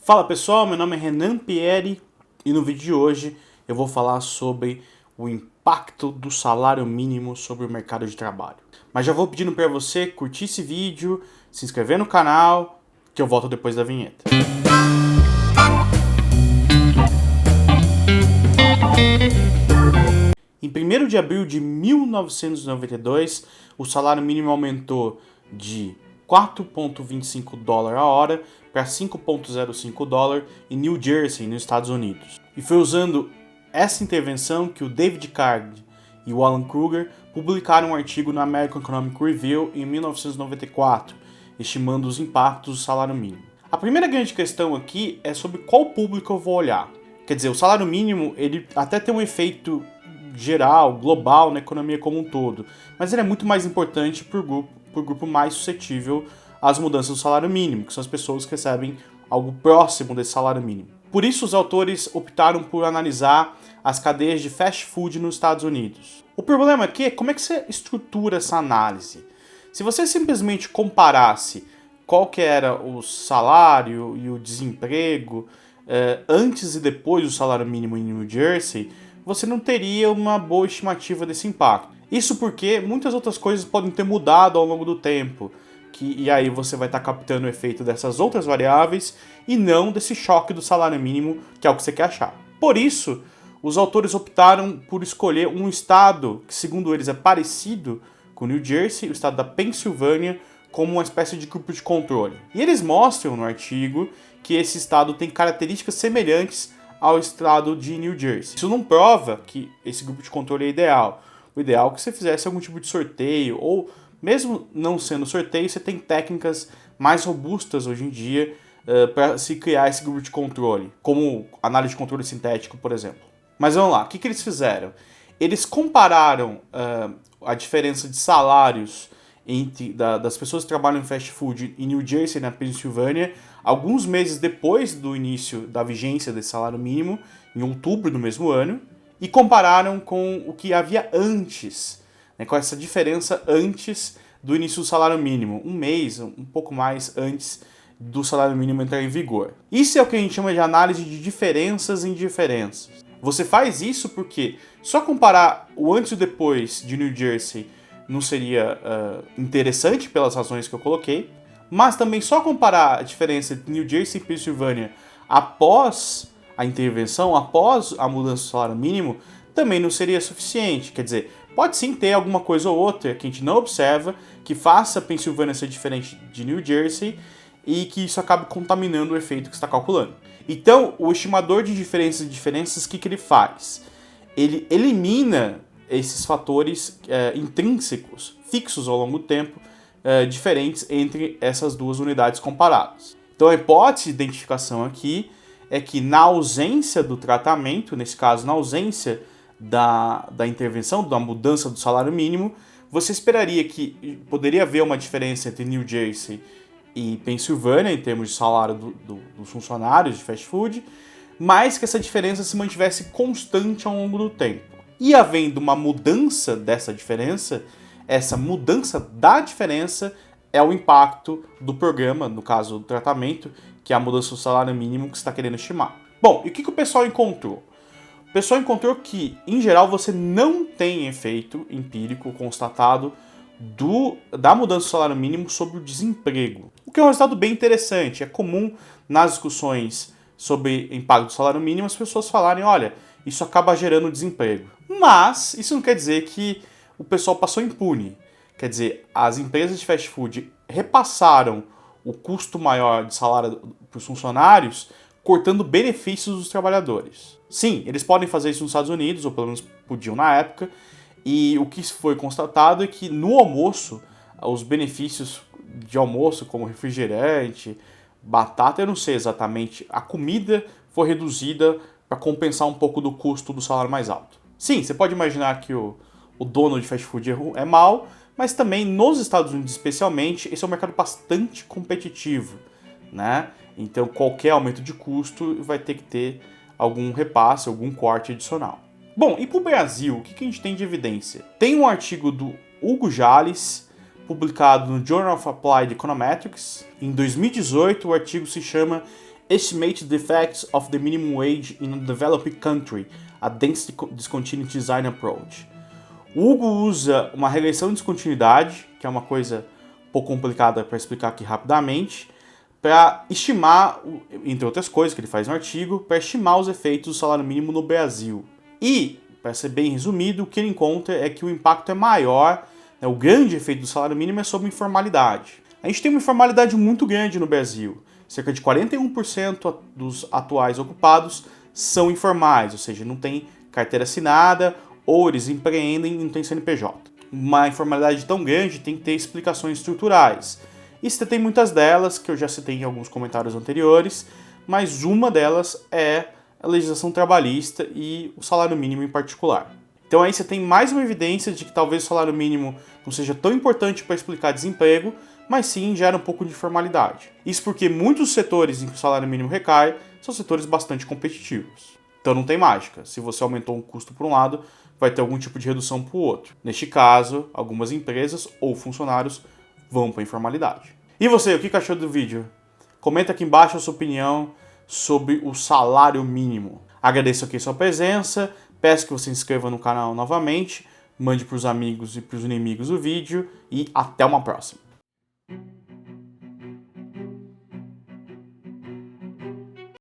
Fala pessoal, meu nome é Renan Pieri e no vídeo de hoje eu vou falar sobre o impacto do salário mínimo sobre o mercado de trabalho. Mas já vou pedindo para você curtir esse vídeo, se inscrever no canal, que eu volto depois da vinheta. Em 1º de abril de 1992, o salário mínimo aumentou de 4,25 dólares a hora para 5,05 dólares em New Jersey, nos Estados Unidos. E foi usando essa intervenção que o David Card e o Alan Kruger publicaram um artigo no American Economic Review em 1994, estimando os impactos do salário mínimo. A primeira grande questão aqui é sobre qual público eu vou olhar. Quer dizer, o salário mínimo ele até tem um efeito geral, global, na economia como um todo, mas ele é muito mais importante para o grupo mais suscetível às mudanças do salário mínimo, que são as pessoas que recebem algo próximo desse salário mínimo. Por isso, os autores optaram por analisar as cadeias de fast food nos Estados Unidos. O problema aqui é como é que você estrutura essa análise. Se você simplesmente comparasse qual que era o salário e o desemprego antes e depois do salário mínimo em New Jersey, você não teria uma boa estimativa desse impacto. Isso porque muitas outras coisas podem ter mudado ao longo do tempo, e aí você vai estar captando o efeito dessas outras variáveis e não desse choque do salário mínimo, que é o que você quer achar. Por isso, os autores optaram por escolher um estado que, segundo eles, é parecido com New Jersey, o estado da Pensilvânia, como uma espécie de grupo de controle. E eles mostram no artigo que esse estado tem características semelhantes ao estado de New Jersey. Isso não prova que esse grupo de controle é ideal. O ideal é que você fizesse algum tipo de sorteio, ou mesmo não sendo sorteio, você tem técnicas mais robustas hoje em dia para se criar esse grupo de controle, como análise de controle sintético, por exemplo. Mas vamos lá, o que eles fizeram? Eles compararam a diferença de salários das pessoas que trabalham em fast food em New Jersey, na Pensilvânia, alguns meses depois do início da vigência desse salário mínimo, em outubro do mesmo ano, e compararam com o que havia antes, né, com essa diferença antes do início do salário mínimo, um mês, um pouco mais antes do salário mínimo entrar em vigor. Isso é o que a gente chama de análise de diferenças em diferenças. Você faz isso porque só comparar o antes e o depois de New Jersey não seria interessante pelas razões que eu coloquei, mas também só comparar a diferença entre New Jersey e Pensilvânia após a intervenção, após a mudança do salário mínimo, também não seria suficiente. Quer dizer, pode sim ter alguma coisa ou outra que a gente não observa que faça a Pensilvânia ser diferente de New Jersey e que isso acabe contaminando o efeito que está calculando. Então, o estimador de diferenças, o que ele faz? Ele elimina esses fatores intrínsecos, fixos ao longo do tempo, diferentes entre essas duas unidades comparadas. Então a hipótese de identificação aqui é que na ausência do tratamento, nesse caso na ausência da intervenção, da mudança do salário mínimo, você esperaria que poderia haver uma diferença entre New Jersey e Pensilvânia em termos de salário dos funcionários de fast food, mas que essa diferença se mantivesse constante ao longo do tempo. E havendo uma mudança dessa diferença, essa mudança da diferença é o impacto do programa, no caso do tratamento, que é a mudança do salário mínimo que você está querendo estimar. Bom, e o que o pessoal encontrou? O pessoal encontrou que, em geral, você não tem efeito empírico constatado da mudança do salário mínimo sobre o desemprego. O que é um resultado bem interessante. É comum nas discussões sobre impacto do salário mínimo as pessoas falarem, olha, isso acaba gerando desemprego. Mas isso não quer dizer que o pessoal passou impune. Quer dizer, as empresas de fast food repassaram o custo maior de salário para os funcionários, cortando benefícios dos trabalhadores. Sim, eles podem fazer isso nos Estados Unidos, ou pelo menos podiam na época, e o que foi constatado é que no almoço, os benefícios de almoço, como refrigerante, batata, eu não sei exatamente, a comida foi reduzida para compensar um pouco do custo do salário mais alto. Sim, você pode imaginar que o dono de fast food é mau, mas também nos Estados Unidos especialmente, esse é um mercado bastante competitivo, né? Então qualquer aumento de custo vai ter que ter algum repasse, algum corte adicional. Bom, e para o Brasil, o que a gente tem de evidência? Tem um artigo do Hugo Jales, publicado no Journal of Applied Econometrics. Em 2018, o artigo se chama Estimate the effects of the minimum wage in a developing country, a dense discontinuity design approach. O Hugo usa uma regressão de descontinuidade, que é uma coisa um pouco complicada para explicar aqui rapidamente, para estimar, entre outras coisas que ele faz no artigo, para estimar os efeitos do salário mínimo no Brasil. E, para ser bem resumido, o que ele encontra é que o impacto é maior, né, o grande efeito do salário mínimo é sobre informalidade. A gente tem uma informalidade muito grande no Brasil. Cerca de 41% dos atuais ocupados são informais, ou seja, não tem carteira assinada ou eles empreendem e não tem CNPJ. Uma informalidade tão grande tem que ter explicações estruturais. E você tem muitas delas, que eu já citei em alguns comentários anteriores, mas uma delas é a legislação trabalhista e o salário mínimo em particular. Então aí você tem mais uma evidência de que talvez o salário mínimo não seja tão importante para explicar desemprego, mas sim gera um pouco de informalidade. Isso porque muitos setores em que o salário mínimo recai são setores bastante competitivos. Então não tem mágica. Se você aumentou um custo por um lado, vai ter algum tipo de redução para o outro. Neste caso, algumas empresas ou funcionários vão para a informalidade. E você, o que achou do vídeo? Comenta aqui embaixo a sua opinião sobre o salário mínimo. Agradeço aqui a sua presença, peço que você se inscreva no canal novamente, mande para os amigos e para os inimigos o vídeo e até uma próxima.